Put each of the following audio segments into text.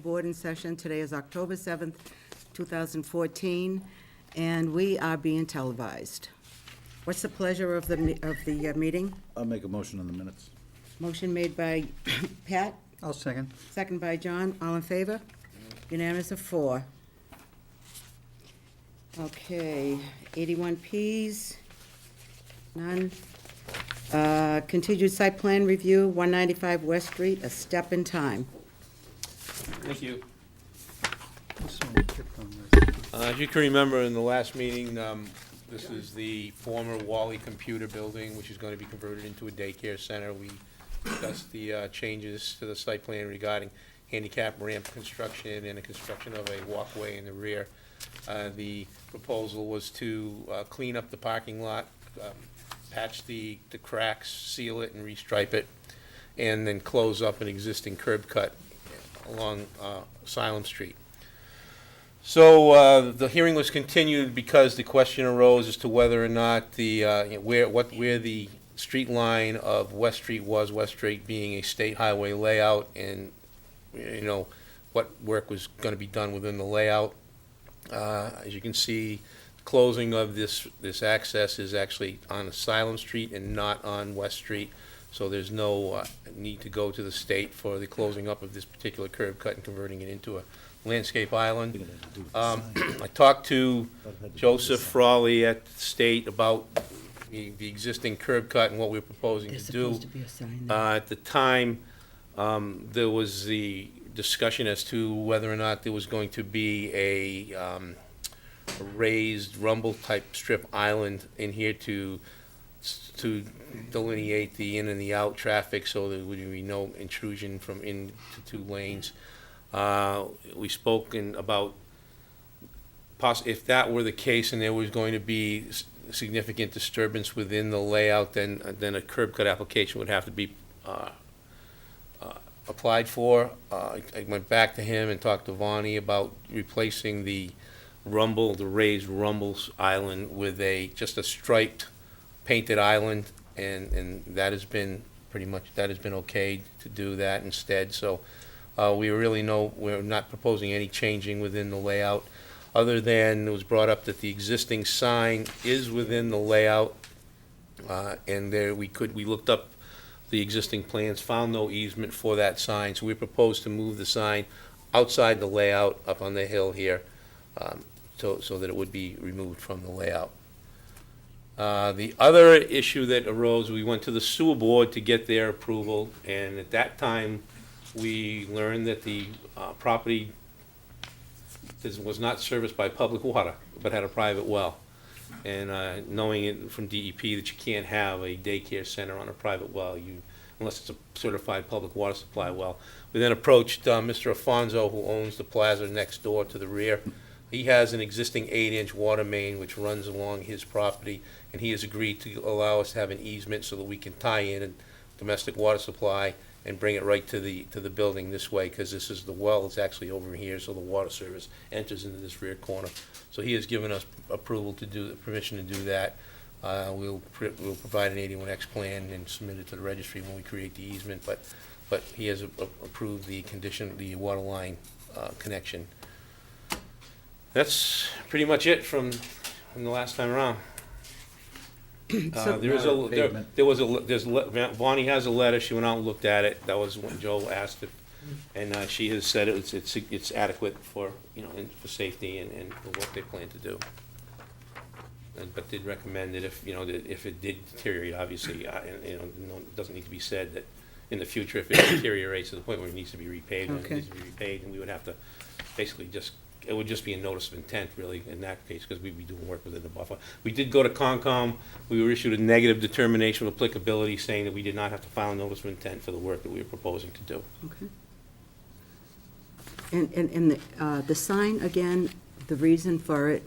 Board in session. Today is October 7th, 2014, and we are being televised. What's the pleasure of the meeting? I'll make a motion on the minutes. Motion made by Pat, I'll second. second by John. All in favor? Unanimous of 4. Okay, 81 Ps, none. Continued site plan review, 195 West Street, a step in time. Thank you. Someone skipped on this. As you can remember in the last meeting, this is the former Wally Computer Building, which is going to be converted into a daycare center. We discussed the changes to the site plan regarding handicap ramp construction and the construction of a walkway in the rear. The proposal was to clean up the parking lot, patch the cracks, seal it, and restripe it, and then close up an existing curb cut along Salem Street. So the hearing was continued because the question arose as to whether or not the where the street line of West Street was, West Street being a state highway layout, and what work was going to be done within the layout. As you can see, closing of this access is actually on Salem Street and not on West Street. So there's no need to go to the state for the closing up of this particular curb cut and converting it into a landscape island. I talked to Joseph Frawley at the state about the existing curb cut and what we're proposing There's to do. supposed to be a sign there. At the time, there was the discussion as to whether or not there was going to be a raised rumble-type strip island in here to delineate the in and the out traffic, so there would be no intrusion from into 2 lanes. We spoke about if that were the case and there was going to be significant disturbance within the layout, then a curb cut application would have to be applied for. I went back to him and talked to Vonnie about replacing the raised rumbles island with just a striped painted island, and that has been okay to do that instead. So we're not proposing any changing within the layout, other than it was brought up that the existing sign is within the layout, and we looked up the existing plans, found no easement for that sign, so we proposed to move the sign outside the layout up on the hill here, so that it would be removed from the layout. The other issue that arose, we went to the sewer board to get their approval, and at that time, we learned that the property was not serviced by public water, but had a private well. And knowing it from DEP that you can't have a daycare center on a private well, unless it's a certified public water supply well. We then approached Mr. Afonso, who owns the plaza next door to the rear. He has an existing 8-inch water main which runs along his property, and he has agreed to allow us to have an easement so that we can tie in a domestic water supply and bring it right to the building this way, because this is the well, it's actually over here, so the water service enters into this rear corner. So he has given us permission to do that. We'll provide an 81X plan and submit it to the registry when we create the easement, but he has approved the water line connection. That's pretty much it from the last time around. Vonnie has a letter. She went out and looked at it. That was when Joe asked it, and she has said it's adequate for for safety and for what they plan to do. But did recommend that if it did deteriorate, obviously, it doesn't need to be said that in the future if it deteriorates to the point where it needs to be repaid, and we would have to basically it would just be a notice of intent, really, in that case, because we'd be doing work within the buffer. We did go to Concom. We were issued a negative determination of applicability, saying that we did not have to file a notice of intent for the work that we were proposing to do. Okay. And the sign, again, the reason for it?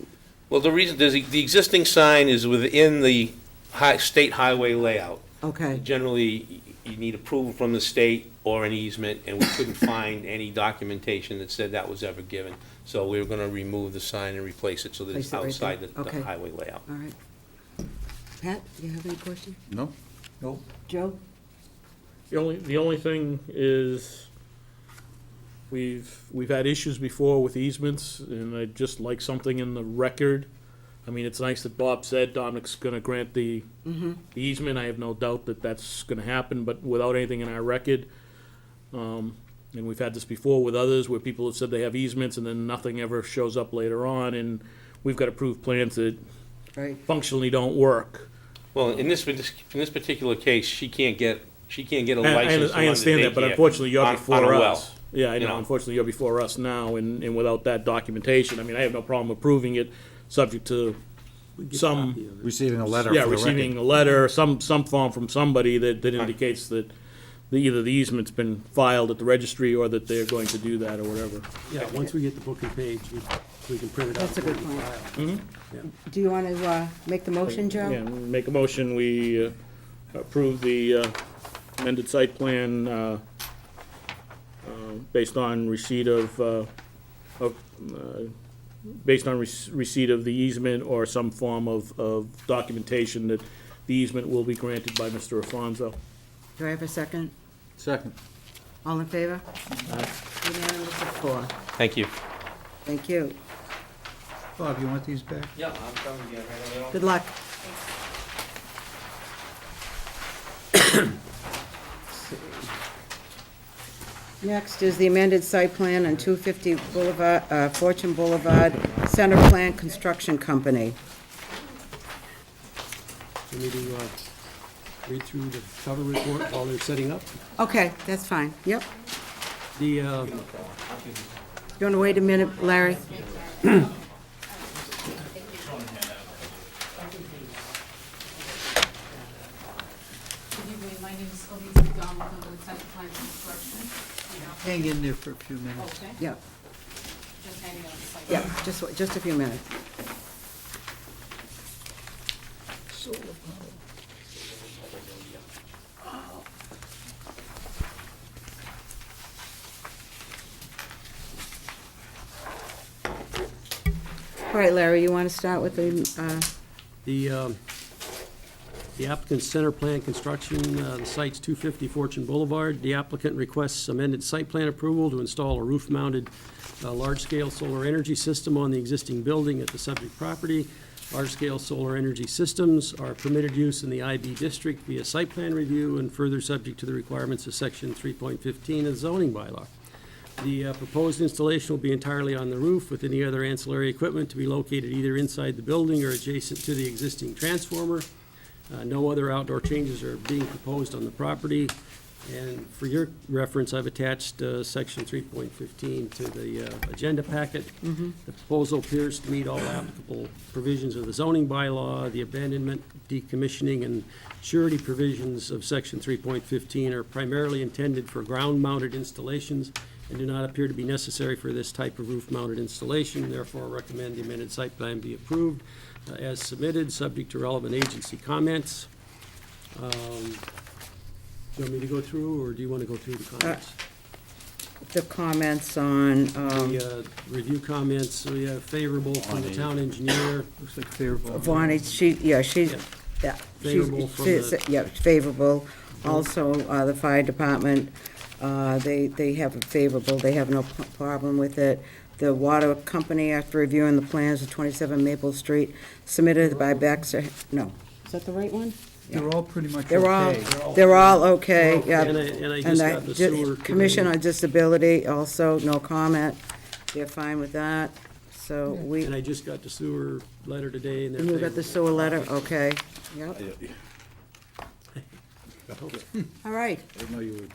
Well, the existing sign is within the state highway layout. Okay. Generally, you need approval from the state or an easement, and we couldn't find any documentation that said that was ever given. So we were going to remove the sign and replace it so that it's outside the highway layout. All right. Pat, do you have any questions? No? Nope. Joe? The only thing is, we've had issues before with easements, and I'd just like something in the record. I mean, it's nice that Bob said Dominic's gonna grant the easement. I have no doubt that that's gonna happen, but without anything in our record. And we've had this before with others where people have said they have easements and then nothing ever shows up later on, and we've got approved plans that Right. functionally don't work. Well, in this particular case, she can't get a I license to run the understand that, but daycare unfortunately, you're on a before well. us. Yeah, I you know, know. unfortunately, you're before us now, and without that documentation, I mean, I have no problem approving it, subject to some, Receiving a letter yeah, for the record. receiving a letter, some form from somebody that indicates that either the easement's been filed at the registry or that they're going to do that or whatever. Yeah, once we get the book and page, we can print it out. That's a good and point. file. Do you want to make the motion, Joe? Yeah, make a motion, we approve the amended site plan based on receipt of, based on receipt of the easement or some form of documentation that the easement will be granted by Mr. Alfonso. Do I have a second? Second. All in favor? Unanimous of 4. Thank you. Thank you. Bob, you want these back? Yeah, I'm coming again. Good luck. Next is the amended site plan on 250 Boulevard, Fortune Boulevard, Center Plan Construction Company. We need to read through the cover report while they're setting up. Okay, that's fine. Yep. The, You want to wait a minute, Larry? Good evening, my name is Elise McDonald, I'm with Center Plan Construction. Hang in there for a few minutes. Okay, Yep, just hanging on the site. yep, just a few minutes. All right, Larry, you want to start with The applicant's Center Plan Construction, the site's 250 Fortune Boulevard. The applicant requests amended site plan approval to install a roof-mounted large-scale solar energy system on the existing building at the subject property. Large-scale solar energy systems are permitted use in the IB district via site plan review and further subject to the requirements of section 3.15 of the zoning bylaw. The proposed installation will be entirely on the roof, with any other ancillary equipment to be located either inside the building or adjacent to the existing transformer. No other outdoor changes are being proposed on the property. And for your reference, I've attached section 3.15 to the agenda packet. The proposal appears to meet all applicable provisions of the zoning bylaw. The abandonment, decommissioning, and surety provisions of section 3.15 are primarily intended for ground-mounted installations and do not appear to be necessary for this type of roof-mounted installation. Therefore, recommend the amended site plan be approved as submitted, subject to relevant agency comments. Do you want me to go through, or do you want to go through the comments? the comments on, The review comments, we have favorable from the town engineer. Looks like favorable. Vonnie, she's, Yeah. yeah. she's- Favorable from the- Yeah, favorable. Also, the fire department, they have a favorable, they have no problem with it. The water company, after reviewing the plans of 27 Maple Street, submitted by Baxter, no, is that the right one? They're all pretty much They're all, okay. they're all okay, yeah. And I just got the sewer. Commission on Disability, also, no comment. They're fine with that, so we, And I just got the sewer letter today, and they're and you got the favorable. sewer letter, okay, yep. All right, I didn't know you were,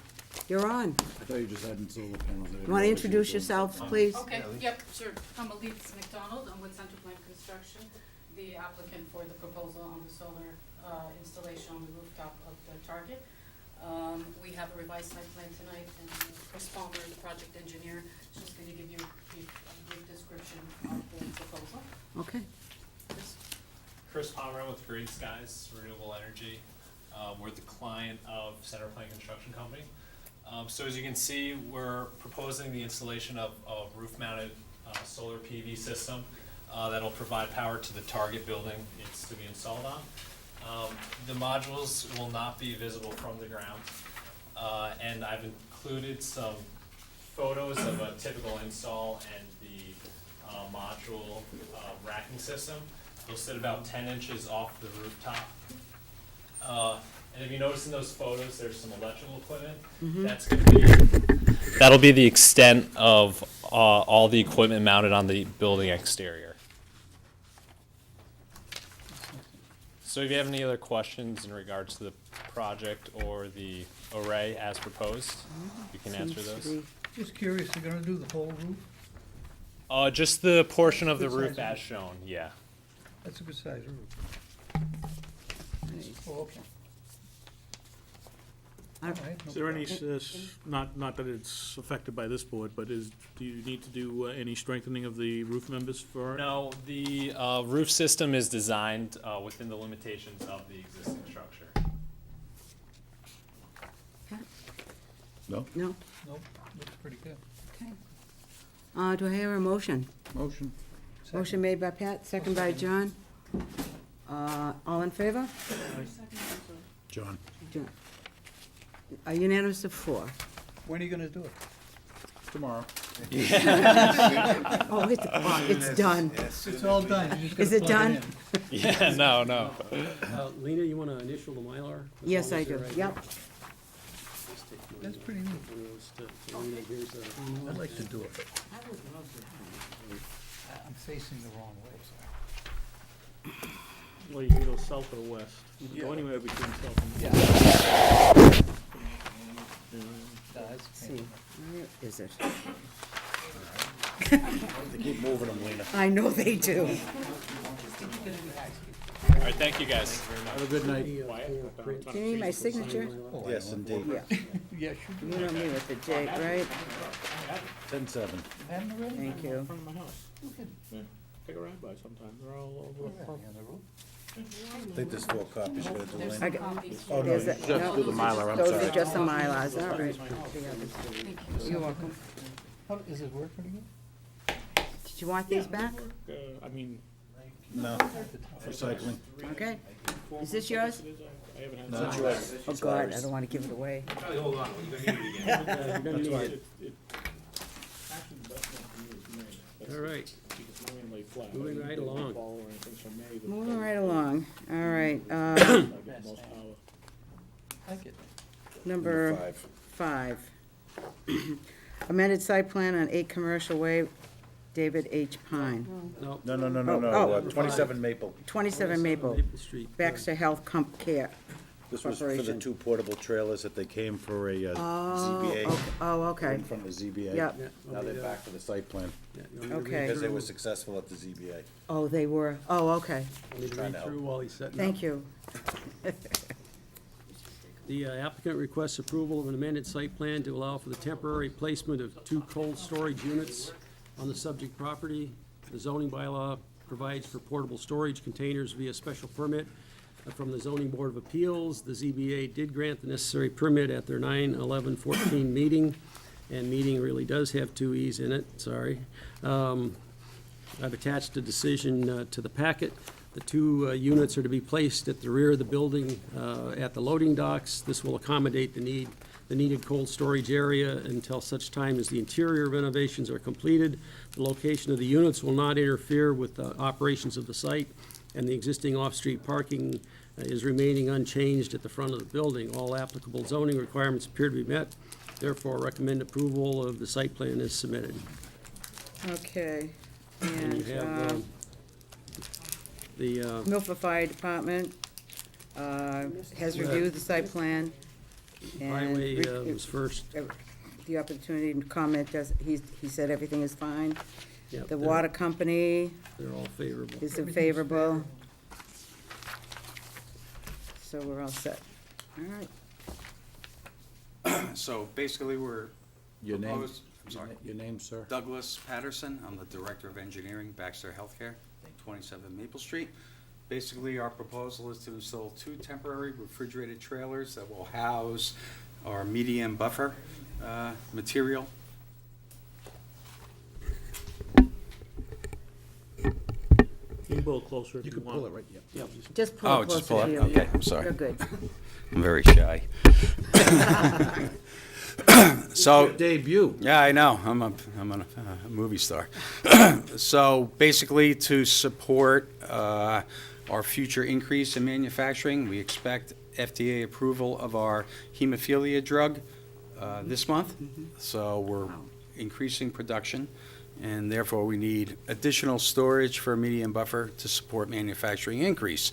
you're on. I thought you just had solar panels. I didn't You want to realize introduce you were doing- yourselves, please? Okay, yep, sure. I'm Elise McDonald, I'm with Center Plan Construction, the applicant for the proposal on the solar installation on the rooftop of the Target. We have a revised site plan tonight, and Chris Palmer, the project engineer, is just gonna give you a brief description of the proposal. Okay. Chris? Chris Palmer with Green Skies Renewable Energy. We're the client of Center Plan Construction Company. So as you can see, we're proposing the installation of a roof-mounted solar PV system that'll provide power to the target building it's to be installed on. The modules will not be visible from the ground, and I've included some photos of a typical install and the module racking system. It'll sit about 10 inches off the rooftop. And if you notice in those photos, there's some electrical equipment. That'll be the extent of all the equipment mounted on the building exterior. So if you have any other questions in regards to the project or the array as proposed, you can answer Seems to those. be- Just curious, they're gonna do the whole roof? Just the portion of the Good roof size as shown, yeah. That's a good size roof. Oh, okay. All right, no Is there any, problem. not that it's affected by this board, but do you need to do any strengthening of the roof members for it? No, the roof system is designed within the limitations of the existing structure. No? No? Nope, looks pretty good. Okay. Do I hear a motion? Motion. Motion made by Pat, second by John. All in favor? John. John. A unanimous of 4. When are you gonna do it? Tomorrow. Oh, it's done. It's all done, you just Is gotta it plug done? in. Yeah, no. Lena, you want to initial the Mylar? As Yes, long I as they're do. right Yep. here. Just take one That's of pretty neat. those to Lena. Here's a- I'd like to do it. I'm facing the wrong way, Well, you can go south or west. You can go anywhere between south and west. That's See, where is it? They keep moving them, Lena. I know they do. All right, thank you guys. Have a good night. The, print. Do you need my signature? Yes, indeed. Yeah. Yeah, should You know me with the J, right? 10-7. Haven't already? Thank you. In front of my house. Yeah. Take a ride by sometime. They're all over the front. I think there's 4 copies you gotta do, I Lena. got, Oh, no, there's a, just do the no, Mylar, I'm those sorry. are just the Mylars, all right. You're welcome. Is it working again? Did you want these back? I mean, No, recycling. Okay. Is this yours? I haven't had. No, it's yours. Oh, God, I don't want to give it away. You're gonna need it. Actually, the best one for me is May. That's All right. because May and lay flat. Moving I don't right do along. fall or anything, so May, the Moving best. right along. All right, I get the most power. I get number 5. Amended site plan on 8 Commercial Way, David H. Pine. No. No, Oh. 27 Maple. 27 Maple, Street. Baxter Health Comp Care. This was for the Corporation. 2 portable trailers that they came for a ZBA. Oh, okay. In front of the ZBA. Yep. Yeah, Now they're back for the site plan, Yeah, you want me to read Okay. because they through- were successful at the ZBA. Oh, they were, oh, okay. want me to trying read to help. through while he's setting up? Thank you. The applicant requests approval of an amended site plan to allow for the temporary placement of 2 cold storage units on the subject property. The zoning bylaw provides for portable storage containers via special permit from the Zoning Board of Appeals. The ZBA did grant the necessary permit at their 9/11/14 meeting, and meeting really does have 2 E's in it, sorry. I've attached a decision to the packet. The 2 units are to be placed at the rear of the building at the loading docks. This will accommodate the needed cold storage area until such time as the interior renovations are completed. The location of the units will not interfere with the operations of the site, and the existing off-street parking is remaining unchanged at the front of the building. All applicable zoning requirements appear to be met. Therefore, recommend approval of the site plan as submitted. Okay. And you have the Milford Fire Department has reviewed the site plan. and highway was first. The opportunity to comment, he said everything is fine. Yep, The they're- water company They're all favorable. is in favorable. So we're all set. All right. So basically, we're Your name? proposed, I'm sorry, Your name, sir? Douglas Patterson, I'm the Director of Engineering, Baxter Healthcare, 27 Maple Street. Basically, our proposal is to install 2 temporary refrigerated trailers that will house our medium buffer material. You can pull it closer if You you can want. pull it right, yeah. Just pull Oh, it just closer pull to it? you. Okay, I'm sorry. You're good. I'm very shy. So. Debut. Yeah, I know. I'm a movie star. So basically, to support our future increase in manufacturing, we expect FDA approval of our hemophilia drug this month. So we're increasing production, and therefore we need additional storage for a medium buffer to support manufacturing increase.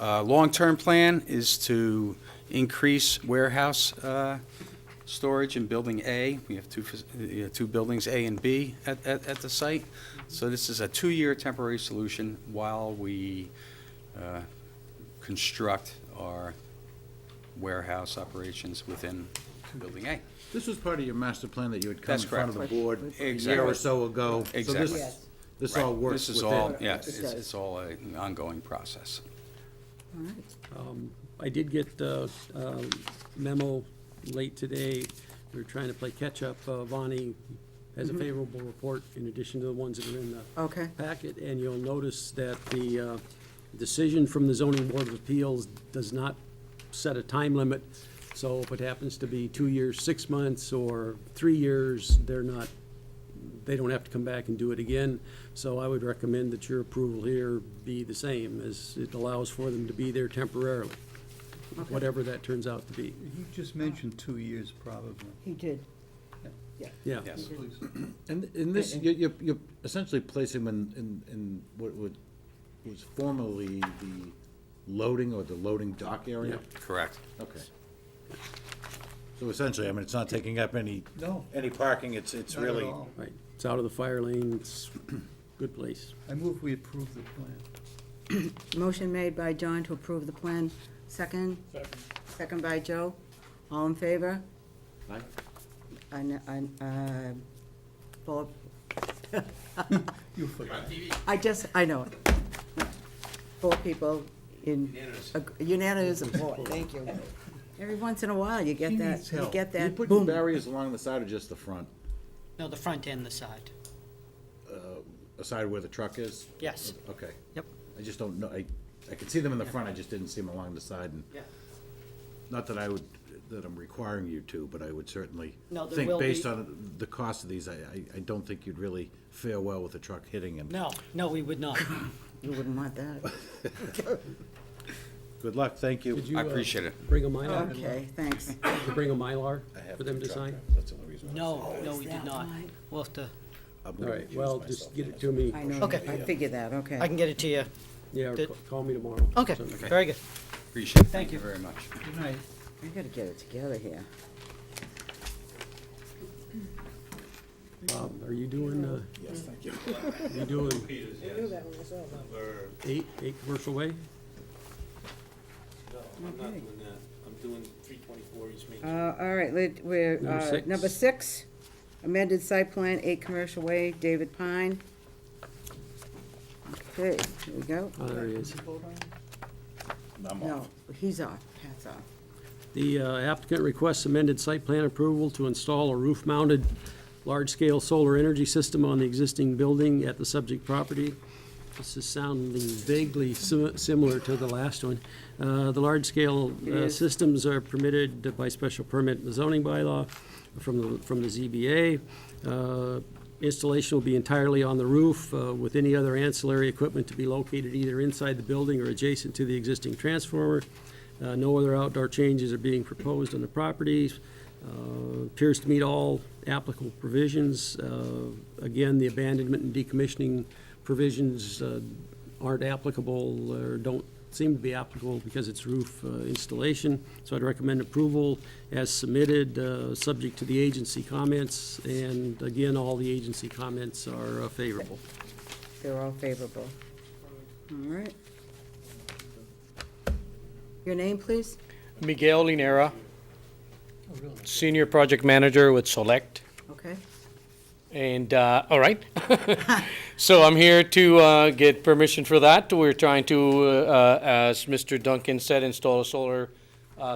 Long-term plan is to increase warehouse storage in Building A. We have two buildings, A and B, at the site. So this is a 2-year temporary solution while we construct our warehouse operations within Building A. This was part of your master plan that you had come in That's front of the correct. board a year Exactly. or so ago. So Exactly. this all Right. works This is within. all, yeah, It does. it's all an ongoing process. All right. I did get a memo late today. We were trying to play catch-up. Vonnie has a favorable report in addition to the ones that are in the Okay, packet, and you'll notice that the decision from the zoning board of appeals does not set a time limit. So if it happens to be 2 years, 6 months, or 3 years, they don't have to come back and do it again. So I would recommend that your approval here be the same, as it allows for them to be there temporarily, whatever that turns out to be. You just mentioned 2 years probably. he did. Yeah. Yes. And in this, you're essentially placing them in what was formerly the loading or the loading dock area? Correct. Okay. So essentially, I mean, it's not taking up any No, parking, it's not at really. all. Right, it's out of the fire lane, it's good place. I move we approve the plan. Motion made by John to approve the plan. Second? Second by Joe. All in favor? Aye. Bob? You forgot. I know it. 4 people in unanimous support, thank you. Every once in a while, you get He that, needs you help. get You that put your boom. barriers along the side or just the front? No, the front and the side. Aside where the truck is? Yes. Okay. Yep. I just don't know, I could see them in the front, I just didn't see them along the side, and Yeah. not that that I'm requiring you to, but I would certainly No, there think, will based be- on the cost of these, I don't think you'd really fare well with a truck hitting them. No, we would not. You wouldn't want that. Good luck, thank you. Did you I appreciate it. bring a Mylar? Okay, thanks. Did you bring a Mylar for them to sign? That's the only reason. No, we did not. We'll have to, All right, well, just get it to me. I know, Okay. I figured that, okay. I can get it to you. Yeah, or Did- call me tomorrow. Okay, So- very good. Appreciate it. Thank Thank you you. very much. Good night. I gotta get it together here. Bob, are you doing, Yes, thank you. you doing eight Commercial Way? No, I'm not doing that. I'm doing 324 East Main Street. All right, we're, Number 6. number 6, amended site plan, 8 Commercial Way, David Pine. Okay, here we go. Oh, there he is. I'm No, off. he's off, Pat's off. The applicant requests amended site plan approval to install a roof-mounted large-scale solar energy system on the existing building at the subject property. This is sounding vaguely similar to the last one. The large-scale It is. systems are permitted by special permit in the zoning bylaw from the ZBA. Installation will be entirely on the roof, with any other ancillary equipment to be located either inside the building or adjacent to the existing transformer. No other outdoor changes are being proposed on the property. Appears to meet all applicable provisions. Again, the abandonment and decommissioning provisions aren't applicable or don't seem to be applicable because it's roof installation. So I'd recommend approval as submitted, subject to the agency comments. And again, all the agency comments are favorable. They're all favorable. All right. Your name, please? Miguel Linera, Oh, really? Senior Project Manager with Select. Okay. And, all right. So I'm here to get permission for that. We're trying to, as Mr. Duncan said, install a solar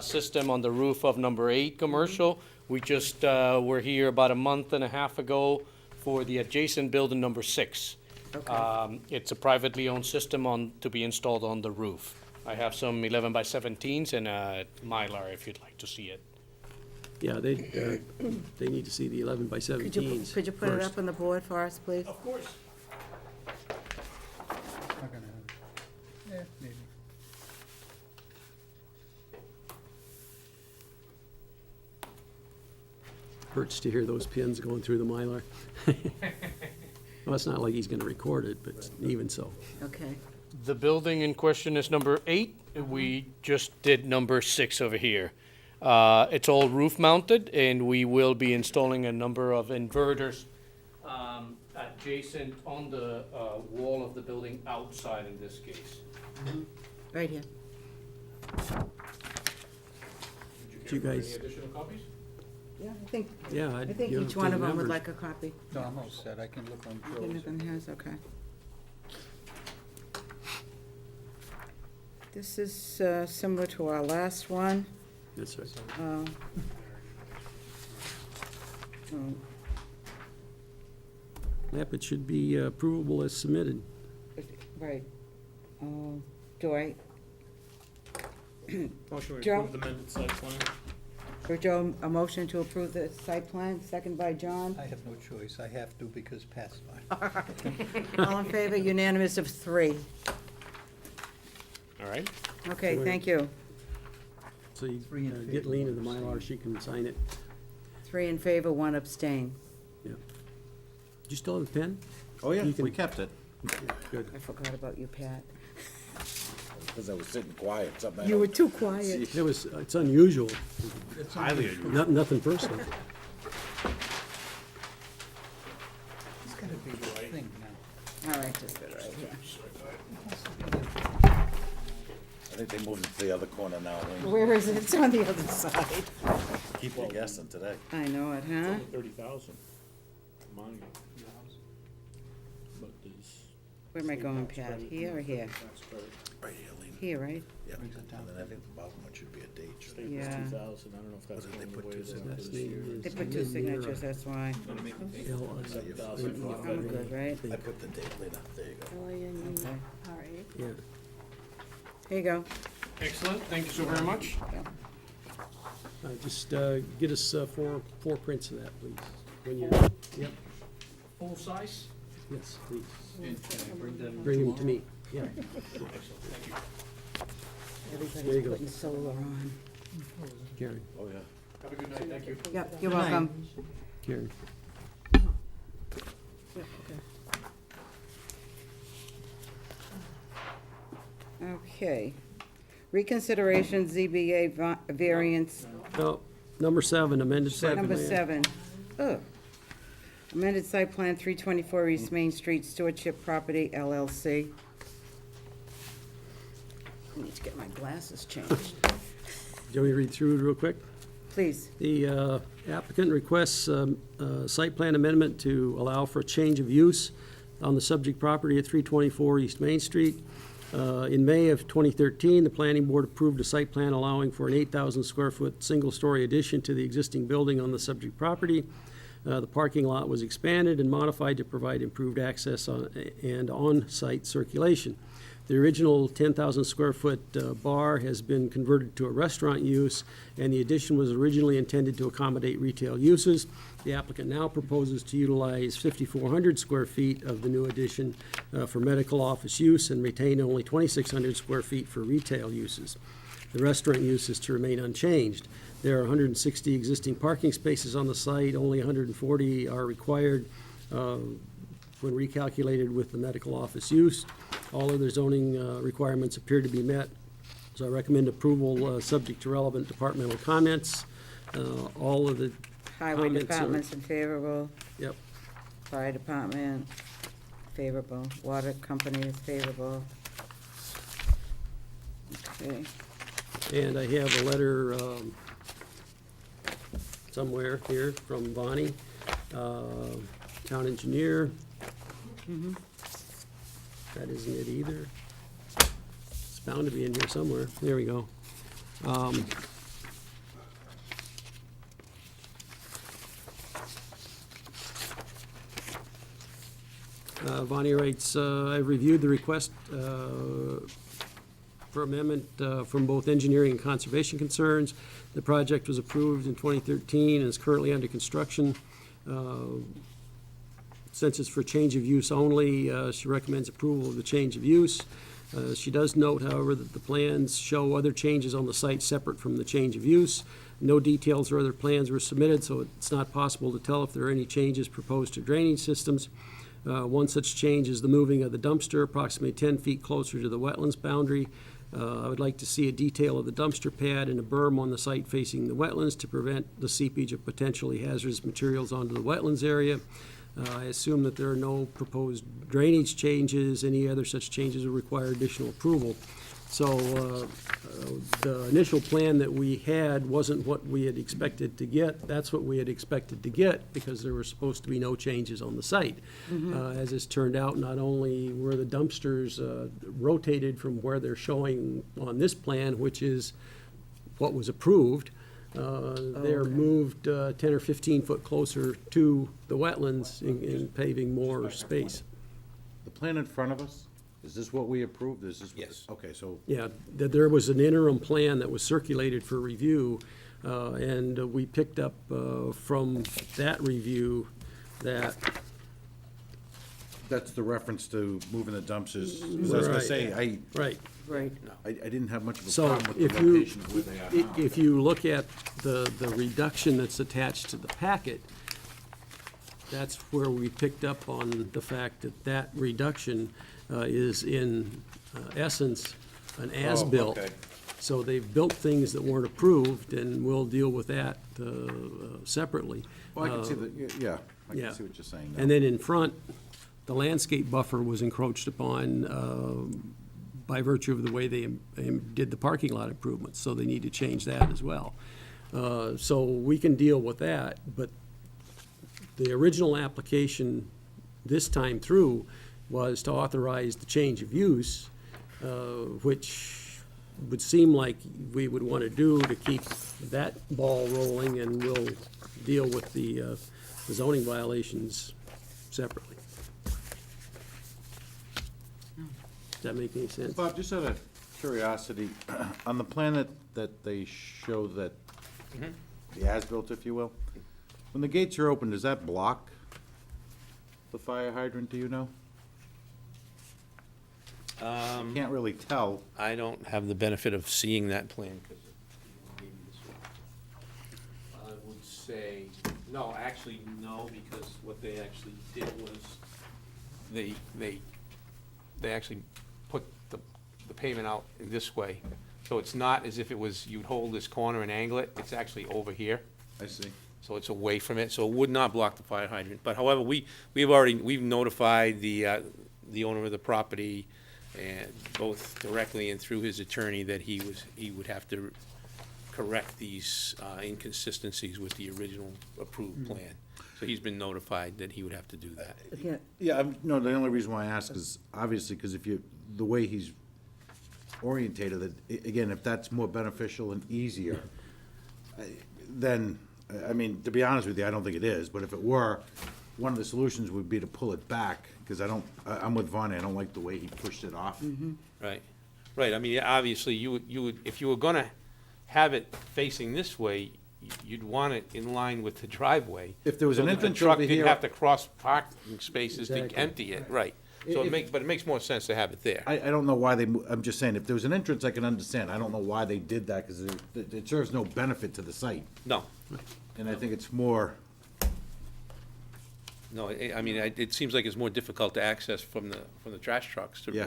system on the roof of number 8 commercial. We just were here about a month and a half ago for the adjacent building number 6. Okay. It's a privately owned system to be installed on the roof. I have some 11 by 17s and a Mylar if you'd like to see it. Yeah, they need to see the 11 by Could you 17s could you put it first. up on the board for us, please? Of course. Not gonna have, maybe. Hurts to hear those pins going through the Mylar. Well, it's not like he's gonna record it, but even so. Okay. The building in question is number 8. We just did number 6 over here. It's all roof mounted, and we will be installing a number of inverters adjacent on the wall of the building outside in this case. Right here. You guys, Any additional copies? Yeah, I think, yeah. I think you know, each one the of them would members- like a copy. No, I'm all set, I can look on Joe's. Jonathan has, okay. This is similar to our last one. That's right. Oh, Yep, it should be approvable as submitted. Right. Do I, Motion to Joe? approve the amended site plan. for Joe, a motion to approve the site plan, second by John? I have no choice, I have to because Pat's not. All in favor, unanimous of 3. All right? Okay, thank you. So you 3 in get favor, Lean in one the Mylar, abstain. she can sign it. 3 in favor, 1 abstain. Yeah. Do you still have a pen? Oh, yeah, You can- we kept it, Good. I forgot about you, Pat. because I was sitting quiet, something I You were don't- too quiet. It was, it's unusual, It's Highly unusual. unusual. nothing personal. It's gotta be the thing now. All right, just put it right here. I think they moved it to the other corner now, Lee. Where is it? It's on the other side. Keep you guessing today. I know it, huh? Only 30,000. Mine. But there's. Where am I going, Pat? Here or here? Tax credit. Right here, Lee. Here, right? Yeah, Brings it down. and then I think the bottom one should be a date. State was Yeah. 2,000. I don't know if that's What did they going put away two this signatures? this year. They put 2 signatures, that's why. I'm good, right? I put the date later, there you go. Okay. All right. Yeah. Here you go. Excellent, thank you so very much. Just get us four prints of that, please. When you, yep, Full size? yes, please. And can I bring them Bring them to tomorrow? me, yeah. Everybody's putting solar on. Karen, Oh, yeah. Have a good night, thank you. Yep, you're Good night. welcome. Karen. Yep, okay. Okay. Reconsideration ZBA variance, No, number 7, amended site plan. number 7. Ugh. Amended site plan, 324 East Main Street, Stewardship Property LLC. I need to get my glasses changed. Do you want me to read through it real quick? Please. The applicant requests a site plan amendment to allow for a change of use on the subject property at 324 East Main Street. In May of 2013, the planning board approved a site plan allowing for an 8,000 square foot single-story addition to the existing building on the subject property. The parking lot was expanded and modified to provide improved access and on-site circulation. The original 10,000 square foot bar has been converted to a restaurant use, and the addition was originally intended to accommodate retail uses. The applicant now proposes to utilize 5,400 square feet of the new addition for medical office use and retain only 2,600 square feet for retail uses. The restaurant use is to remain unchanged. There are 160 existing parking spaces on the site, only 140 are required when recalculated with the medical office use. All other zoning requirements appear to be met, so I recommend approval subject to relevant departmental comments. All of the Highway comments are- Department's favorable. Yep. Fire Department, favorable. Water Company is favorable. Okay. And I have a letter somewhere here from Bonnie, town engineer. That isn't it either. It's bound to be in here somewhere. There we go. Bonnie writes, "I've reviewed the request for amendment from both engineering and conservation concerns. The project was approved in 2013 and is currently under construction. Since it's for change of use only, she recommends approval of the change of use. She does note, however, that the plans show other changes on the site separate from the change of use. No details or other plans were submitted, so it's not possible to tell if there are any changes proposed to drainage systems. One such change is the moving of the dumpster approximately 10 feet closer to the wetlands boundary. I would like to see a detail of the dumpster pad and a berm on the site facing the wetlands to prevent the seepage of potentially hazardous materials onto the wetlands area. I assume that there are no proposed drainage changes. Any other such changes will require additional approval. So the initial plan that we had wasn't what we had expected to get. That's what we had expected to get because there were supposed to be no changes on the site. As it's turned out, not only were the dumpsters rotated from where they're showing on this plan, which is what was approved, they're moved 10 or 15 foot closer to the wetlands in paving more space. The plan in front of us, is this what we approved? Is this? Yes. Okay, so Yeah, there was an interim plan that was circulated for review, and we picked up from that review that, that's the reference to moving the dumpsters. 'Cause I was gonna Right. say, Right. I didn't have much of a so problem with if the you, location of where they are now. if you look at the reduction that's attached to the packet, that's where we picked up on the fact that that reduction is in essence an as-built. okay. So they've built things that weren't approved, and we'll deal with that separately. Well, I can see that, yeah, I yeah. can see what you're saying now. And then in front, the landscape buffer was encroached upon by virtue of the way they did the parking lot improvements, so they need to change that as well. So we can deal with that, but the original application this time through was to authorize the change of use, which would seem like we would want to do to keep that ball rolling, and we'll deal with the zoning violations separately. Does that make any sense? Bob, just out of curiosity, on the plan that they show that, the as-built, if you will, when the gates are open, does that block the fire hydrant, do you know? Can't really tell. I don't have the benefit of seeing that plan, because I would say, no, actually, no, because what they actually did was, they actually put the pavement out this way. So it's not as if it was, you'd hold this corner and angle it, it's actually over here. I see. So it's away from it, so it would not block the fire hydrant. But however, we've notified the owner of the property, and both directly and through his attorney, that he would have to correct these inconsistencies with the original approved plan. So he's been notified that he would have to do that. Yeah, Yeah, no, the only reason why I ask is, obviously, because the way he's orientated it, again, if that's more beneficial and easier, then, I mean, to be honest with you, I don't think it is, but if it were, one of the solutions would be to pull it back, because I'm with Vonnie, I don't like the way he pushed it off. Right, right, I mean, obviously, you would, if you were gonna have it facing this way, you'd want it in line with the driveway. If there was so an that entrance the truck over didn't here- have to cross parking spaces to Exactly. empty it, right. So but it makes more sense to have it there. I don't know why I'm just saying, if there was an entrance, I can understand. I don't know why they did that, because it serves no benefit to the site. No, And I think it's more, no, I mean, it seems like it's more difficult to access from the trash trucks, Yeah.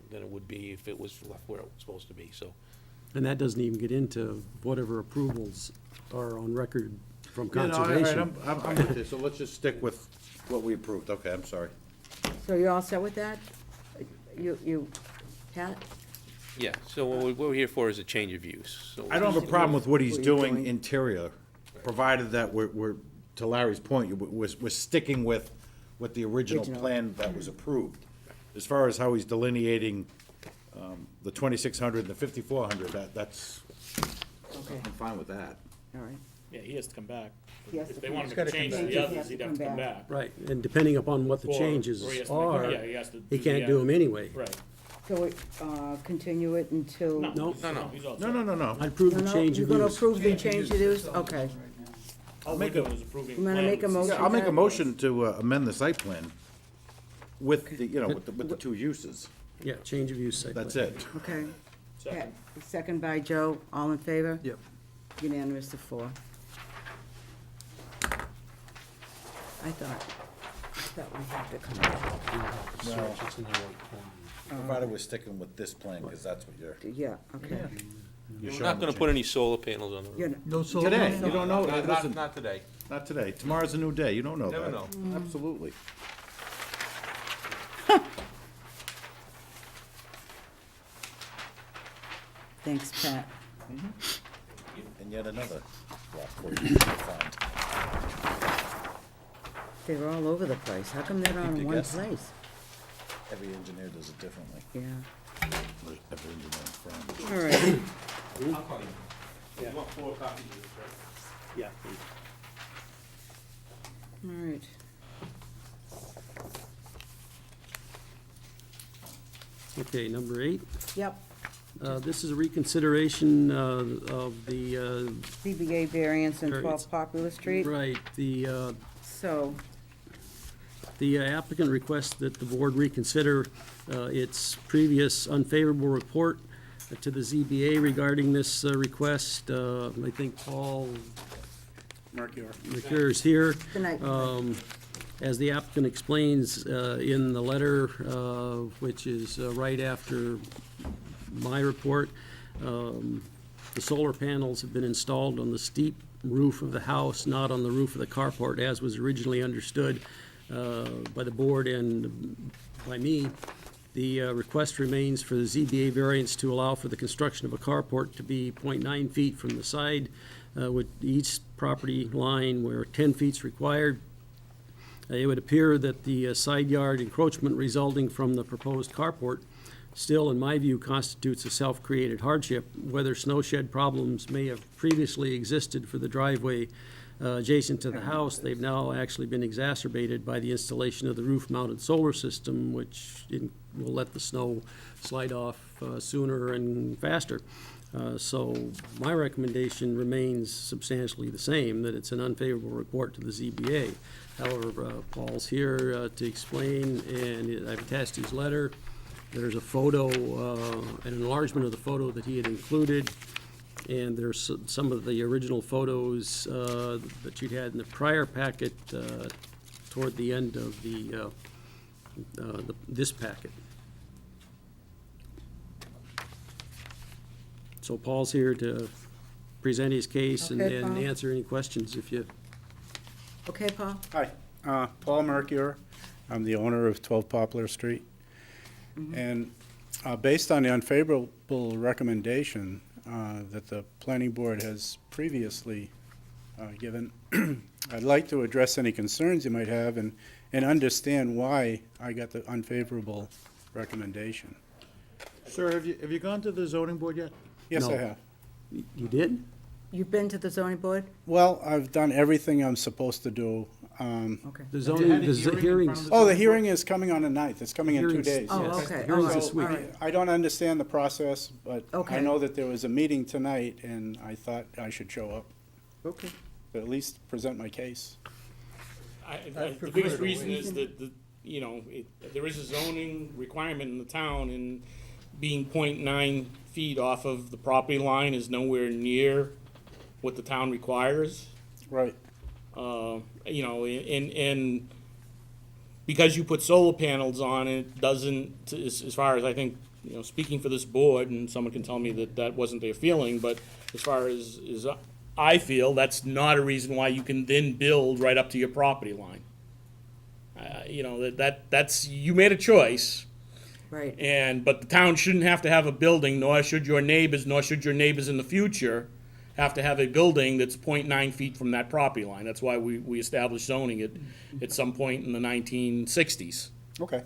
than it would be if it was left where it was supposed to be, so. And that doesn't even get into whatever approvals are on record from yeah, no, all right, conservation. I'm with you, so let's just stick with what we approved. Okay, I'm sorry. so you're all set with that? Pat? Yeah, so what we're here for is a change of use, so. I don't have a problem with what he's What he's doing doing. interior, provided that we're, to Larry's point, we're sticking with the original Original. plan that was approved. As far as how he's delineating the 2600 and the 5400, that's, Okay, I'm fine with that. all right. Yeah, he has to come back. He has If to they come want back. him to change He the has others, to he'd have to come come back. back. Right, and depending upon what the Or- changes or he has to make- are, yeah, he has to he do can't the do other. them anyway. Right. So we, continue it until? No. No. I'd approve No, the no, change you're of gonna use. approve the change of use? Okay. All we're doing is approving. You wanna make a plans. motion? Yeah, I'll make a Pat? motion to amend the site plan with the, you know, with the two uses. Yeah, change of use site plan. That's it. Okay. Second. Pat, second by Joe, all in favor? Yep. Unanimous of 4. I thought we had to come back. Provided we're sticking with this plan, because that's what you're. Yeah, okay. We're not gonna put any solar panels on the roof. You're not- No solar. Today, you don't know, Not, listen, not today. not today. Tomorrow's a new day, you don't know that. Never know. Absolutely. Thanks, Pat. And yet another block for you to find. They're all over the place. How come they're not in Keep your one guess. place? Every engineer does it differently. Yeah. Every engineering firm. All right. I'll call you. You want 4 copies of this, right? Yeah. All right. Okay, number 8. Yep. This is a reconsideration of the, CBA variance in 12 Variance. Popular Street. right, So, the applicant requests that the board reconsider its previous unfavorable report to the ZBA regarding this request. I think Paul Mercure is here. good night. As the applicant explains in the letter, which is right after my report, the solar panels have been installed on the steep roof of the house, not on the roof of the carport, as was originally understood by the board and by me. The request remains for the ZBA variance to allow for the construction of a carport to be 0.9 feet from the side, with each property line where 10 feet is required. It would appear that the side yard encroachment resulting from the proposed carport still, in my view, constitutes a self-created hardship. Whether snow shed problems may have previously existed for the driveway adjacent to the house, they've now actually been exacerbated by the installation of the roof-mounted solar system, which will let the snow slide off sooner and faster. So my recommendation remains substantially the same, that it's an unfavorable report to the ZBA. However, Paul's here to explain, and I've attached his letter. There's a photo, an enlargement of the photo that he had included, and there's some of the original photos that you'd had in the prior packet toward the end of this packet. So Paul's here to present his case and Okay, and Paul. answer any questions if you. Okay, Paul? Hi, Paul Mercure. I'm the owner of 12 Poplar Street. And based on the unfavorable recommendation that the planning board has previously given, I'd like to address any concerns you might have and understand why I got the unfavorable recommendation. Sir, have you gone to the zoning board yet? Yes, I No. have. You did? You've been to the zoning board? Well, I've done everything I'm supposed to do. Okay. The you zoning, had a the hearing in hearings. front of Oh, the hearing is coming on the 9th. It's coming in 2 Hearings- days. Oh, yes. okay, all Hearings right, this all week. right. I don't understand the process, but I Okay. know that there was a meeting tonight, and I thought I should show up, Okay. to at least present my case. The biggest reason is that, there is a zoning requirement in the town, and being 0.9 feet off of the property line is nowhere near what the town requires. Right. And because you put solar panels on it, doesn't, as far as I think, speaking for this board, and someone can tell me that that wasn't their feeling, but as far as I feel, that's not a reason why you can then build right up to your property line. That's, you made a choice, Right. but the town shouldn't have to have a building, nor should your neighbors in the future have to have a building that's 0.9 feet from that property line. That's why we established zoning at some point in the 1960s. Okay.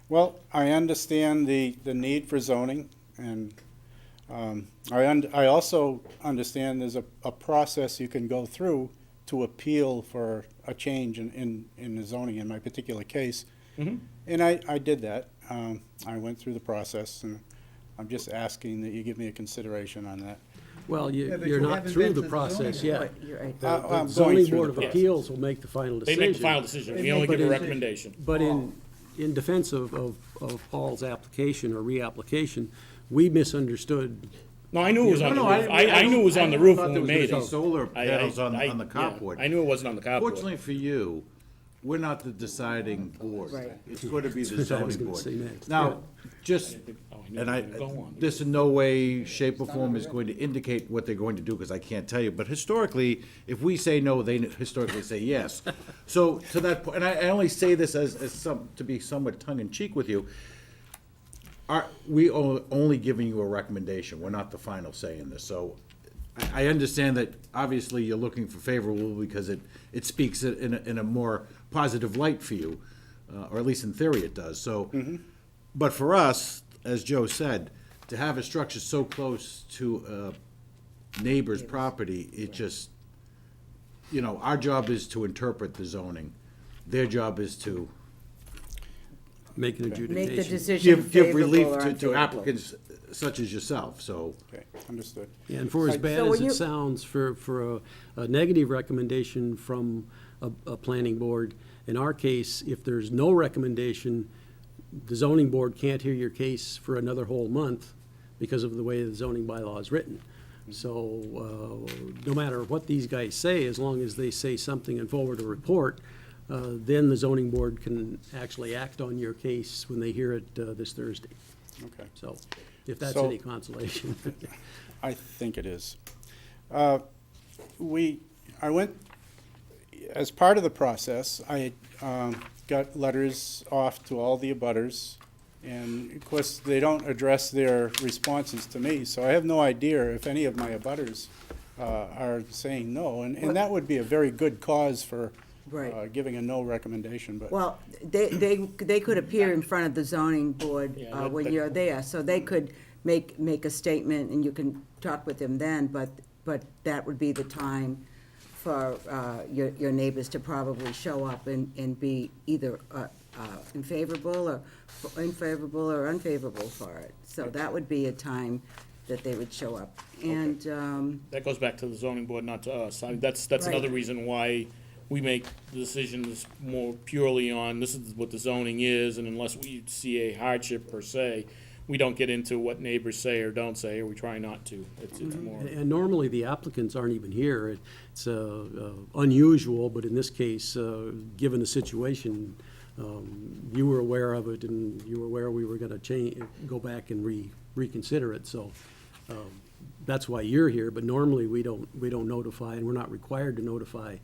Well, I understand the need for zoning, and I also understand there's a process you can go through to appeal for a change in the zoning in my particular case. And I did that. I went through the process, and I'm just asking that you give me a consideration on that. Well, Yeah, but you're you not haven't through been the to the zoning process board. yet. But you're right. The I'm going zoning through board the of process. appeals will make the final They decision. make the final decision. They We only make give a a recommendation. But in defense of Paul's application or reapplication, we misunderstood. No, I knew it was on the No, roof. I knew it was on the roof when we made There it. was solar panels on I- the yeah, carport. I knew it wasn't on the carport. Fortunately for you, we're not the deciding board. Right. It's going to be the That's what I was zoning gonna board. say next. Now, just, Oh, I knew and it I, was gonna go on. this in no way, shape, or form is going to indicate what they're going to do, because I can't tell you, but historically, if we say no, they historically say yes. So, to that point, and I only say this as to be somewhat tongue-in-cheek with you, we only giving you a recommendation, we're not the final say in this, so I understand that obviously you're looking for favorable because it speaks in a more positive light for you, or at least in theory it does, so. But for us, as Joe said, to have a structure so close to a neighbor's property, it just, our job is to interpret the zoning. Their job is to Make an Make the adjudication. decision give favorable relief or to unfavorable. applicants such as yourself, so. Okay, understood. And for as bad So as when it you- sounds, for a negative recommendation from a planning board, in our case, if there's no recommendation, the zoning board can't hear your case for another whole month because of the way the zoning bylaw is written. So, no matter what these guys say, as long as they say something and forward a report, then the zoning board can actually act on your case when they hear it this Thursday. Okay. So, if that's So- any consolation. I think it is. I went, as part of the process, I got letters off to all the abutters, and of course, they don't address their responses to me, so I have no idea if any of my abutters are saying no, and that would be a very good cause for Right. giving a no recommendation, but. Well, they could appear in front of the zoning board Yeah, that- when that- you're there, so they could make a statement, and you can talk with them then, but that would be the time for your neighbors to probably show up and be either unfavorable or unfavorable for it. So that would be a time that they would show up. And, That goes back to the zoning board, not to us. I mean, that's Right. another reason why we make the decisions more purely on, this is what the zoning is, and unless we see a hardship per se, we don't get into what neighbors say or don't say, or we try not to. It's more. And normally, the applicants aren't even here. It's unusual, but in this case, given the situation, you were aware of it, and you were aware we were gonna go back and reconsider it, so that's why you're here, but normally, we don't notify, and we're not required to notify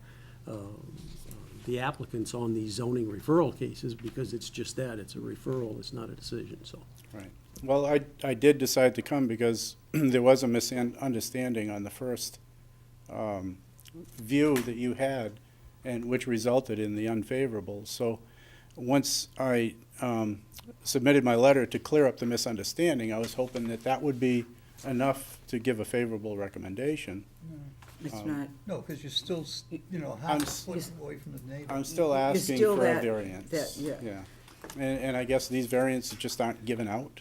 the applicants on these zoning referral cases, because it's just that, it's a referral, it's not a decision, so. Right. Well, I did decide to come because there was a misunderstanding on the first view that you had, and which resulted in the unfavorable. So once I submitted my letter to clear up the misunderstanding, I was hoping that that would be enough to give a favorable recommendation. it's not, No, because you're still, I'm half a s- foot away from the neighbor. I'm still asking still for a that- variance. yeah. Yeah. And I guess these variances just aren't given out?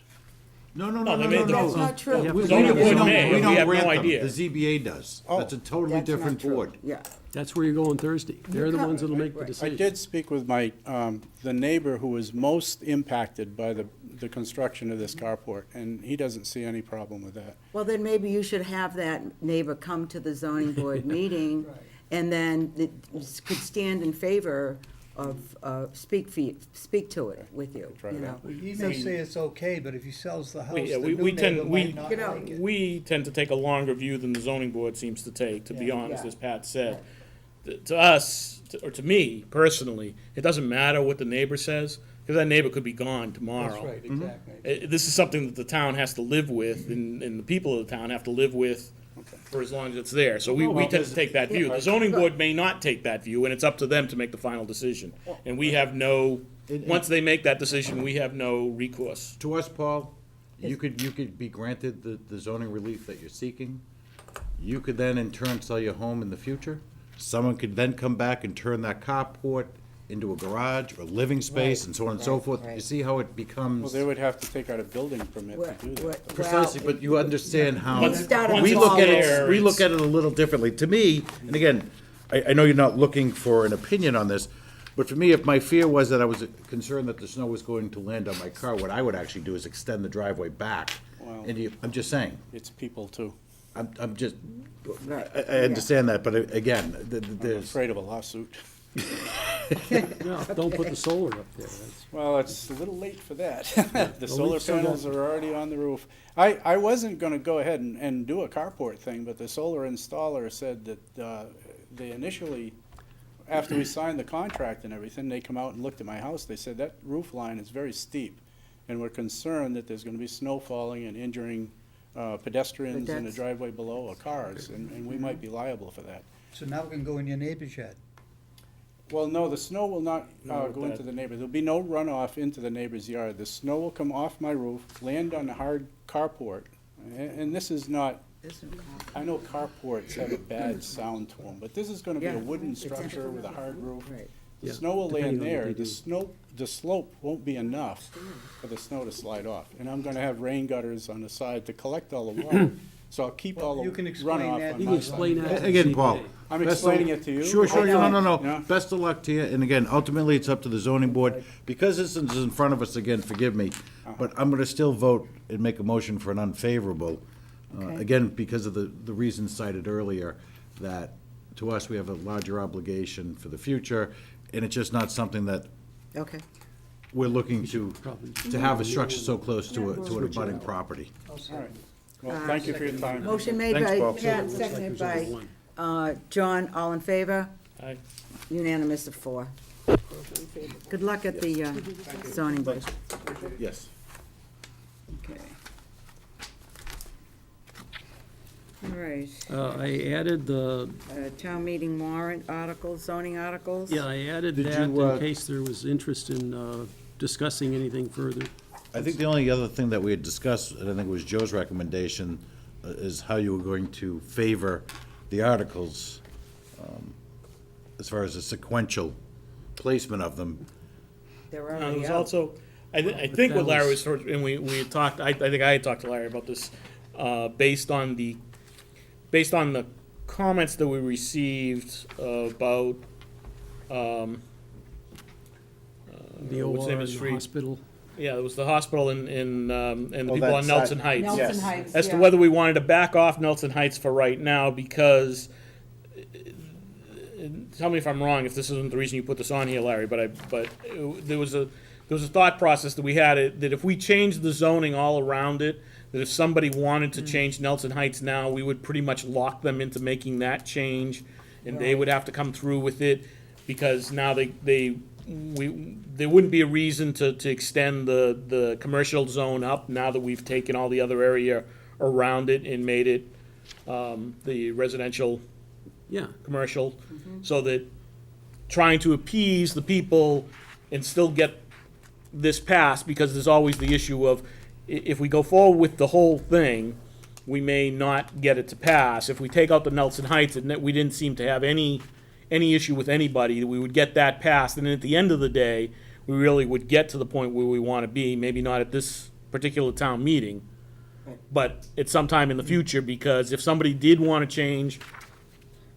No, no, No, no, they no, made no, the- no. That's not true. Yeah, We but Zoning don't- board we don't- may, we we don't have no grant them. idea. The ZBA does. Oh. That's a totally that's not different true. board. Yeah. That's where you're going Thursday. They're the ones that'll make the Right. I decision. did speak with my, the neighbor who was most impacted by the construction of this carport, and he doesn't see any problem with that. Well, then maybe you should have that neighbor come to the zoning board meeting, Right. and then it could stand in favor of, speak to it with you, Try you that. know? Well, he may say it's okay, but if he sells the house, We- the we- new we tend- neighbor we- might not You know, like it. We tend to take a longer view than the zoning board seems to take, to be Yeah. honest, Yeah. as Pat said. To us, or to me personally, it doesn't matter what the neighbor says, because that neighbor could be gone tomorrow. That's right, exactly. This is something that the town has to live with, and the people of the town have to live with for as long as it's there. So we tend to take that view. The zoning board may not take that view, and it's up to them to make the final decision. And we have no, once they make that decision, we have no recourse. To us, Paul, you could be granted the zoning relief that you're seeking. You could then in turn sell your home in the future. Someone could then come back and turn that carport into a garage or living space and so on and so Right, forth. You right. see how it Well, becomes they would have to take out a building permit Well, to do well, that. precisely, but you understand how. He started We look at there, it, we look it's- at it a little differently. To me, and again, I know you're not looking for an opinion on this, but for me, if my fear was that I was concerned that the snow was going to land on my car, what I would actually do is extend the driveway back. Well- And I'm just saying, It's people too. I'm just, Right, I understand that, but again, I'm there's, afraid of a lawsuit. No, don't put the solar up there. That's- Well, it's a little late for that. The Well, solar we've still got- panels are already on the roof. I wasn't gonna go ahead and do a carport thing, but the solar installer said that, they initially, after we signed the contract and everything, they come out and looked at my house. They said that roof line is very steep, and we're concerned that there's gonna be snow falling and injuring, pedestrians in the That's- driveway below or cars, and we might be liable for that. So now we can go in your neighbor's yard. Well, no, the snow will not No, go into that- the neighbor. There'll be no runoff into the neighbor's yard. The snow will come off my roof, land on the hard carport. And this is not, I know carports have a bad sound to them, but this is gonna be Yeah, a wooden it's structure with a hard roof. Right. The Yeah, snow will depending land on what there. they do. The slope won't be enough for the snow to slide off. And I'm gonna have rain gutters on the side to collect all the water. So I'll keep all Well, the you can explain runoff that. on You my can explain side. that. to the again, ZBA. Paul. I'm best of- explaining it to you. Sure, sure, I no, know. no. Best of luck to you, and again, ultimately, it's up to the zoning board. Because this is in front of us again, forgive me, but I'm gonna still vote and make a motion for an unfavorable. Okay. Again, because of the reasons cited earlier, that to us, we have a larger obligation for the future, and it's just not something that Okay. we're looking to Probably- have a structure so close to an abutting property. All right. Well, thank you for your time. Motion made Thanks, by Paul. Pat, seconded by, One. John, all in favor? Aye. Unanimous of 4. Good luck at the zoning board. Yes. Okay. All right, I added the, town meeting warrant articles, zoning articles? yeah, I added Did that you, in case there was interest in discussing anything further. I think the only other thing that we had discussed, and I think it was Joe's recommendation, is how you were going to favor the articles as far as the sequential placement of them. They're There already was out. also, I But think that what Larry was- was, and we had talked, I think I had talked to Larry about this, based on the comments that we received about, The what's the name OR of and the the street? hospital. Yeah, it was the hospital and the people that on side- Nelson Heights. Nelson Heights, As to yeah. whether we wanted to back off Nelson Heights for right now, because, tell me if I'm wrong, if this isn't the reason you put this on here, Larry, but there was a thought process that we had, that if we changed the zoning all around it, that if somebody wanted to change Nelson Heights now, we would pretty much lock them into making that change, and they would have to come through with it, because now there wouldn't be a reason to extend the commercial zone up now that we've taken all the other area around it and made it, the residential Yeah, commercial, so that trying to appease the people and still get this passed, because there's always the issue of, if we go forward with the whole thing, we may not get it to pass. If we take out the Nelson Heights, and we didn't seem to have any issue with anybody, we would get that passed, and then at the end of the day, we really would get to the point where we want to be, maybe not at this particular town meeting, but at some time in the future, because if somebody did want to change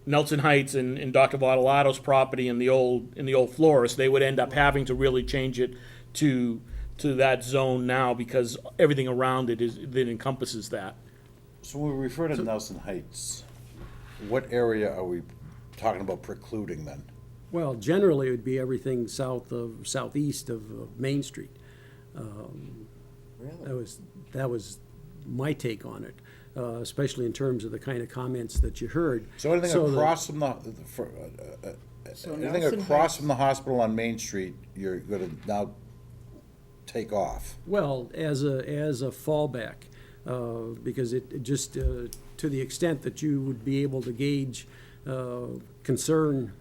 Nelson Heights and Dr. Vadalato's property in the old florist, they would end up having to really change it to that zone now, because everything around it that encompasses that. So when we refer to Nelson Heights, what area are we talking about precluding then? well, generally it would be everything southeast of Main Street. That was my take on it, especially in terms of the kind of comments that you heard. So anything So the- across from So anything Nelson across from the hospital on Main Street, you're gonna now take off? Well, as a fallback, because it just, to the extent that you would be able to gauge concern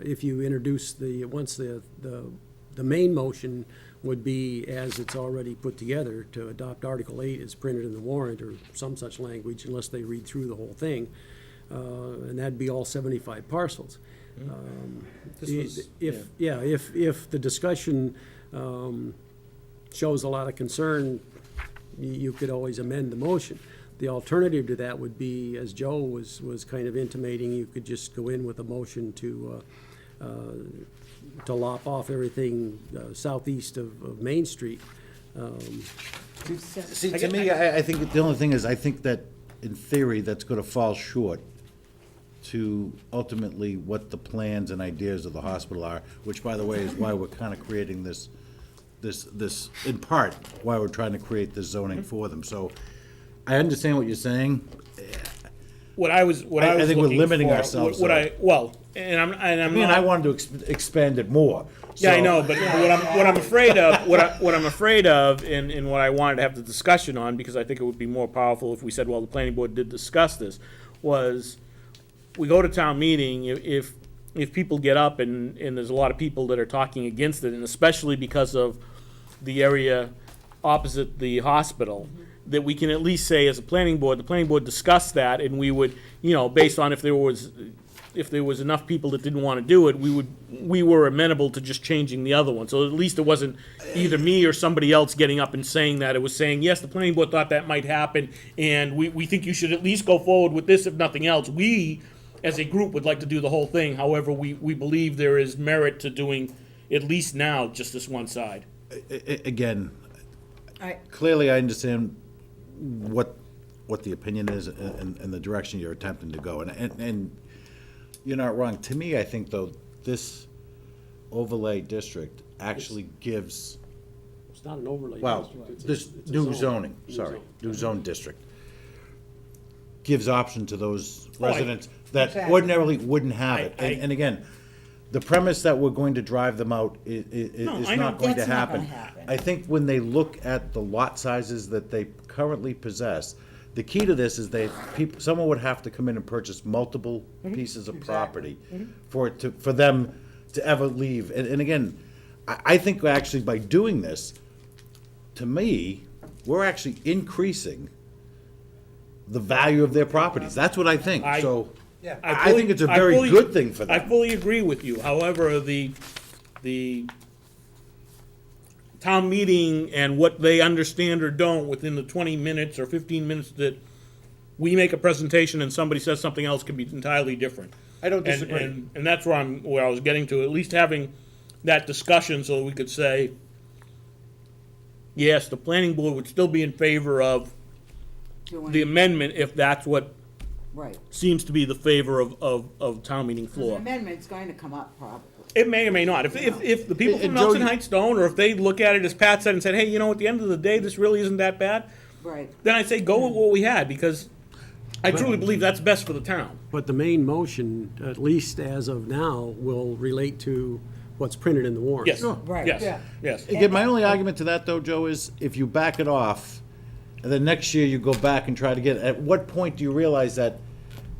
if you introduce once the main motion would be, as it's already put together, to adopt Article 8 as printed in the warrant, or some such language, unless they read through the whole thing, and that'd be all 75 parcels. This was- If the discussion shows a lot of concern, you could always amend the motion. The alternative to that would be, as Joe was kind of intimating, you could just go in with a motion to lop off everything southeast of Main Street. See, to me, I think the only thing is, I think that in theory, that's gonna fall short to ultimately what the plans and ideas of the hospital are, which, by the way, is why we're kind of creating this, in part, why we're trying to create this zoning for them. So I understand what you're saying. What I was I think we're looking limiting for- ourselves, What though. I'm I mean, I not. wanted to expand it more. Yeah, I So- know, but what I'm afraid of, what I'm afraid of, and what I wanted to have the discussion on, because I think it would be more powerful if we said, well, the planning board did discuss this, was we go to town meeting, if people get up and there's a lot of people that are talking against it, and especially because of the area opposite the hospital, that we can at least say as a planning board, the planning board discussed that, and we would, based on if there was enough people that didn't want to do it, we were amenable to just changing the other one. So at least it wasn't either me or somebody else getting up and saying that. It was saying, yes, the planning board thought that might happen, and we think you should at least go forward with this, if nothing else. We, as a group, would like to do the whole thing. However, we believe there is merit to doing, at least now, just this one side. Again, I- clearly I understand what the opinion is and the direction you're attempting to go. And you're not wrong. To me, I think, though, this overlay district actually gives, It's not an overlay. well, district, it's a- this it's a new zone. zoning, New sorry, zone. new zone district, gives option to those Oh, I- residents that Exactly. ordinarily wouldn't have it. I- And again, the premise that we're going to drive them out is No, is I know. not going to That's not happen. gonna happen. I think when they look at the lot sizes that they currently possess, the key to this is someone would have to come in and purchase multiple pieces of property for them to ever leave. And again, I think actually by doing this, to me, we're actually increasing the value of their properties. That's what I think. I- So Yeah. I think it's a very good thing for I them. fully agree with you. However, the town meeting and what they understand or don't within the 20 minutes or 15 minutes that we make a presentation and somebody says something else can be entirely different. I don't And- disagree. And that's where I was getting to, at least having that discussion so that we could say, yes, the planning board would still be in favor of the amendment if that's what Right. seems to be the favor of town meeting The floor. amendment's going to come up probably. It may or may not. If the people And from Joe, Nelson you- Heights don't, or if they look at it as Pat said and said, hey, at the end of the day, this really isn't that bad, Right. then I'd say go with what we had, because I truly believe that's best for the town. But the main motion, at least as of now, will relate to what's printed in the warrant. Yes, Right. yes, Yeah. yes. Again, my only argument to that, though, Joe, is if you back it off, and then next year you go back and try to get, at what point do you realize that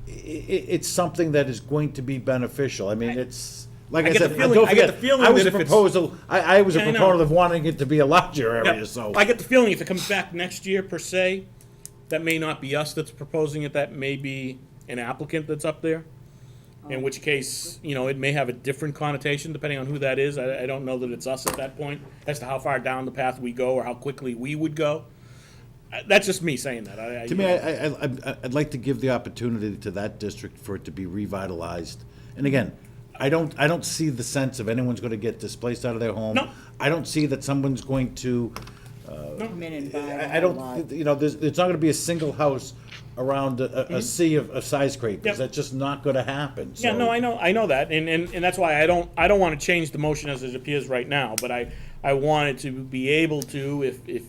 it's something that is going to be beneficial? I mean, it's, like I I get the said, feeling- don't I get forget, the feeling I was that a if it's- proposal, I was a Yeah, I know. proponent of wanting it to be a larger Yeah. area, so. I get the feeling if it comes back next year per se, that may not be us that's proposing it, that may be an applicant that's up there. In which case, it may have a different connotation depending on who that is. I don't know that it's us at that point, as to how far down the path we go or how quickly we would go. That's just me saying that. To me, I'd like to give the opportunity to that district for it to be revitalized. And again, I don't see the sense of anyone's gonna get displaced out of their home. No. I don't see that someone's going to, Come in and buy I a don't, lot. it's not gonna be a single house around a sea of skyscrapers. Yep. That's just not gonna happen, so. Yeah, no, I know that, and that's why I don't want to change the motion as it appears right now, but I wanted to be able to, if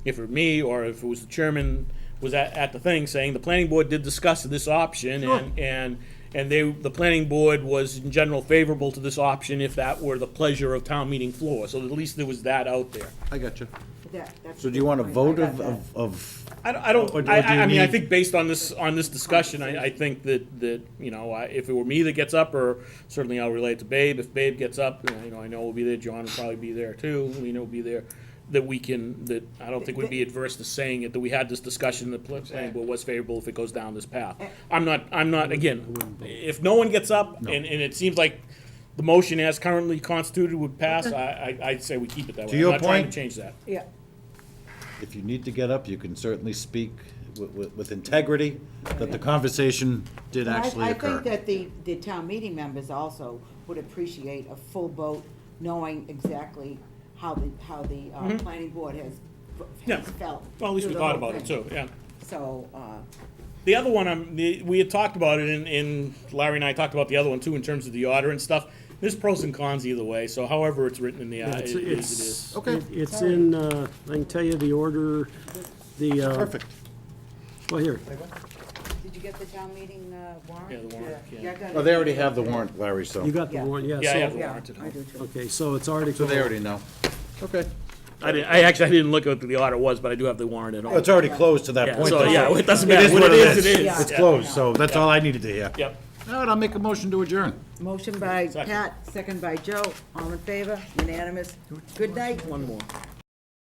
it were me, or if it was the chairman was at the thing, saying the planning board did discuss this option, and the planning board was in general favorable to this option if that were the pleasure of town meeting floor, so at least there was that out there. I got you. That's So a do you good want a point. vote I got that. of, I don't, Or do you I mean, I need- think based on this discussion, I think that, if it were me that gets up, or certainly I'll relate to Babe, if Babe gets up, I know we'll be there, John will probably be there too, we know we'll be there, that we can, that I don't think would be adverse to saying it, that we had this discussion, the planning board was favorable if it goes down this path. I'm not, again, if no one gets up, and it seems like the motion as currently constituted would pass, I'd say we keep it that way. To your I'm not trying to point- change that. Yeah. If you need to get up, you can certainly speak with integrity, that the conversation did actually I think occur. that the town meeting members also would appreciate a full vote, knowing exactly how the planning board has Yeah. felt. Well, at least we through the thought whole about it thing. too, yeah. So, The other one, we had talked about it, and Larry and I talked about the other one too, in terms of the order and stuff. There's pros and cons either way, so however it's written in the, Yeah, it is. Okay. It's in, I can tell you the order, Perfect. well, here, did you get the town meeting warrant? Yeah, the warrant, yeah. I got Oh, it. they already have the warrant, Larry, so. you got the Yeah. warrant, yeah, Yeah, I have so, the Yeah, warrant at I home. do too. okay, so it's Article. So they already know. Okay. I didn't look at what the order was, but I do have the warrant at Oh, home. it's already closed to that Yeah, point. so, though. yeah, it doesn't It matter is what what it it is, is. it is. It's Yeah. closed, so that's all I needed to hear. Yep. All right, I'll make a motion to adjourn. Motion by Second. Pat, second by Joe, all in favor, unanimous. Good night. One more.